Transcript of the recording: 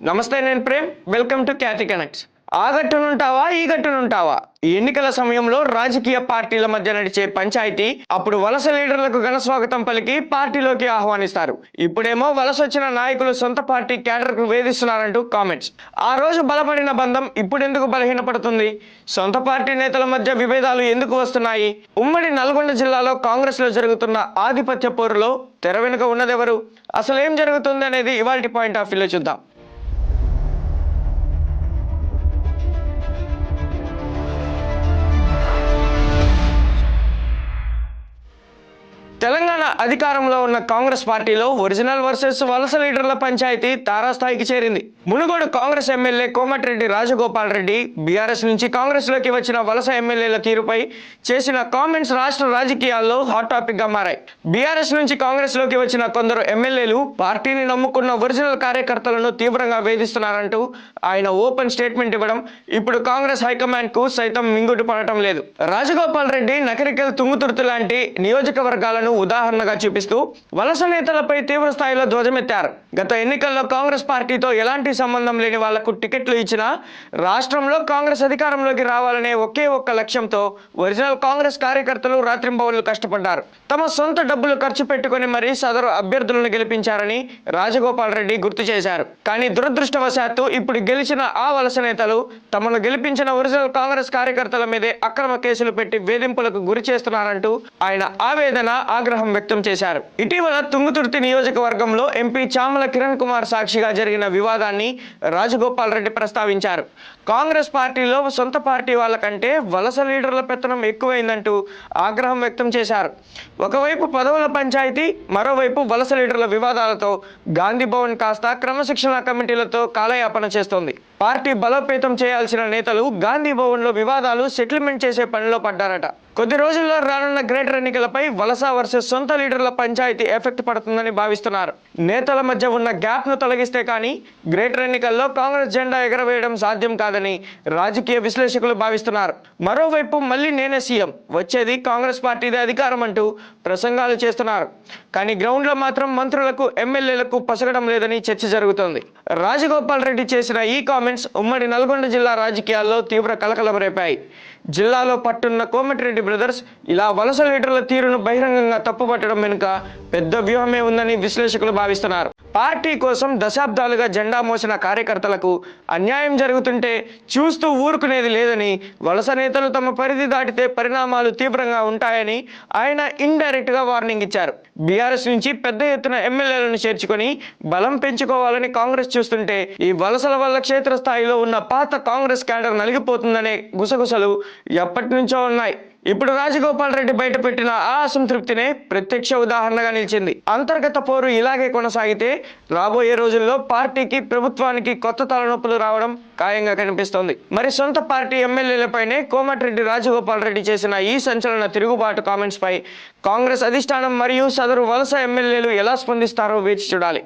నమస్తే, నేను Prem. Welcome to Khyati connects. ఆ గట్టునుంటావా ఈ గట్టునుంటావా, ఈ ఎన్నికల సమయంలో రాజకీయ పార్టీల మధ్య నడిచే పంచాయతీ. అప్పుడు వలస లీడర్లకు ఘన స్వాగతం పలికి పార్టీలోకి ఆహ్వానిస్తారు. ఇప్పుడేమో వలస వచ్చిన నాయకులు సొంత పార్టీ క్యాడర్కు వేధిస్తున్నారంటూ కామెంట్స్. ఆ రోజు బలపడిన బంధం ఇప్పుడెందుకు బలహీనపడుతుంది? సొంత పార్టీ నేతల మధ్య విభేదాలు ఎందుకు వస్తున్నాయి? ఉమ్మడి నల్గొండ జిల్లాలో కాంగ్రెస్ లో జరుగుతున్న ఆధిపత్య పోరులో తెర వెనుక ఉన్నదెవరు? అసలు ఏం జరుగుతుంది అనేది ఇవాల్టి పాయింట్ ఆఫ్ వ్యూలో చూద్దాం. తెలంగాణ అధికారంలో ఉన్న కాంగ్రెస్ పార్టీలో ఒరిజినల్ వర్సెస్ వలస లీడర్ల పంచాయతీ తారాస్థాయికి చేరింది. మునుగోడు కాంగ్రెస్ ఎమ్మెల్యే కోమటిరెడ్డి రాజగోపాల్ రెడ్డి బీఆర్ఎస్ నుంచి కాంగ్రెస్ లోకి వచ్చిన వలస ఎమ్మెల్యేల తీరుపై చేసిన కామెంట్స్ రాష్ట్ర రాజకీయాల్లో హాట్ టాపిక్ గా మారాయి. బీఆర్ఎస్ నుంచి కాంగ్రెస్ లోకి వచ్చిన కొందరు ఎమ్మెల్యేలు పార్టీని నమ్ముకున్న ఒరిజినల్ కార్యకర్తలను తీవ్రంగా వేధిస్తున్నారంటూ ఆయన ఓపెన్ స్టేట్మెంట్ ఇవ్వడం ఇప్పుడు కాంగ్రెస్ హైకమాండ్ కు సైతం మింగుడు పడటం లేదు. రాజగోపాల్ రెడ్డి నకరికల్ తుంగుతుర్తి లాంటి నియోజకవర్గాలను ఉదాహరణగా చూపిస్తూ వలస నేతలపై తీవ్ర స్థాయిలో ధ్వజమెత్తారు. గత ఎన్నికల్లో కాంగ్రెస్ పార్టీతో ఎలాంటి సంబంధం లేని వాళ్లకు టికెట్లు ఇచ్చినా రాష్ట్రంలో కాంగ్రెస్ అధికారంలోకి రావాలనే ఒకే ఒక్క లక్ష్యంతో ఒరిజినల్ కాంగ్రెస్ కార్యకర్తలు రాత్రింబవళ్లు కష్టపడ్డారు. తమ సొంత డబ్బులు ఖర్చు పెట్టుకుని మరీ సదరు అభ్యర్థులను గెలిపించారని రాజగోపాల్ రెడ్డి గుర్తు చేశారు. కానీ దురదృష్టవశాత్తు ఇప్పుడు గెలిచిన ఆ వలస నేతలు తమను గెలిపించిన ఒరిజినల్ కాంగ్రెస్ కార్యకర్తల మీదే అక్రమ కేసులు పెట్టి వేధింపులకు గురి చేస్తున్నారంటూ ఆయన ఆవేదన, ఆగ్రహం వ్యక్తం చేశారు. ఇటీవల తుంగుతుర్తి నియోజకవర్గంలో ఎంపీ చామల కిరణ్ కుమార్ సాక్షిగా జరిగిన వివాదాన్ని రాజగోపాల్ రెడ్డి ప్రస్తావించారు. కాంగ్రెస్ పార్టీలో సొంత పార్టీ వాళ్ళకంటే వలస లీడర్ల పెత్తనం ఎక్కువైందంటూ ఆగ్రహం వ్యక్తం చేశారు. ఒకవైపు పదవుల పంచాయతీ, మరోవైపు వలస లీడర్ల వివాదాలతో గాంధీ భవన్ కాస్త క్రమశిక్షణ కమిటీలతో కాలయాపన చేస్తోంది. పార్టీ బలోపేతం చేయాల్సిన నేతలు గాంధీ భవన్ లో వివాదాలు సెటిల్మెంట్ చేసే పనిలో పడ్డారట. కొద్ది రోజుల్లో రానున్న గ్రేటర్ ఎన్నికలపై వలస వర్సెస్ సొంత లీడర్ల పంచాయతీ ఎఫెక్ట్ పడుతుందని భావిస్తున్నారు. నేతల మధ్య ఉన్న గ్యాప్ ను తొలగిస్తే కానీ గ్రేటర్ ఎన్నికల్లో కాంగ్రెస్ జెండా ఎగరవేయడం సాధ్యం కాదని రాజకీయ విశ్లేషకులు భావిస్తున్నారు. మరోవైపు మళ్ళీ నేనే సీఎం, వచ్చేది కాంగ్రెస్ పార్టీదే అధికారం అంటూ ప్రసంగాలు చేస్తున్నారు. కానీ గ్రౌండ్ లో మాత్రం మంత్రులకు, ఎమ్మెల్యేలకు పసగడం లేదని చర్చ జరుగుతోంది. రాజగోపాల్ రెడ్డి చేసిన ఈ కామెంట్స్ ఉమ్మడి నల్గొండ జిల్లా రాజకీయాల్లో తీవ్ర కలకలం రేపాయి. జిల్లాలో పట్టున్న కోమటిరెడ్డి బ్రదర్స్ ఇలా వలస లీడర్ల తీరును బహిరంగంగా తప్పుపట్టడం వెనుక పెద్ద వ్యూహమే ఉందని విశ్లేషకులు భావిస్తున్నారు. పార్టీ కోసం దశాబ్దాలుగా జెండా మోసిన కార్యకర్తలకు అన్యాయం జరుగుతుంటే చూస్తూ ఊరుకునేది లేదని, వలస నేతలు తమ పరిధి దాటితే పరిణామాలు తీవ్రంగా ఉంటాయని ఆయన ఇండైరెక్ట్ గా వార్నింగ్ ఇచ్చారు. బీఆర్ఎస్ నుంచి పెద్ద ఎత్తున ఎమ్మెల్యేలను చేర్చుకొని బలం పెంచుకోవాలని కాంగ్రెస్ చూస్తుంటే ఈ వలసల వల్ల క్షేత్రస్థాయిలో ఉన్న పాత కాంగ్రెస్ క్యాడర్ నలిగిపోతుందనే గుసగుసలు ఎప్పటి నుంచో ఉన్నాయి. ఇప్పుడు రాజగోపాల్ రెడ్డి బయటపెట్టిన ఆ అసంతృప్తినే ప్రత్యక్ష ఉదాహరణగా నిలిచింది. అంతర్గత పోరు ఇలాగే కొనసాగితే రాబోయే రోజుల్లో పార్టీకి, ప్రభుత్వానికి కొత్త తలనొప్పులు రావడం ఖాయంగా కనిపిస్తోంది. మరి సొంత పార్టీ ఎమ్మెల్యేలపైనే కోమటిరెడ్డి రాజగోపాల్ రెడ్డి చేసిన ఈ సంచలన తిరుగుబాటు కామెంట్స్ పై కాంగ్రెస్ అధిష్టానం మరియు సదరు వలస ఎమ్మెల్యేలు ఎలా స్పందిస్తారో వేచి చూడాలి.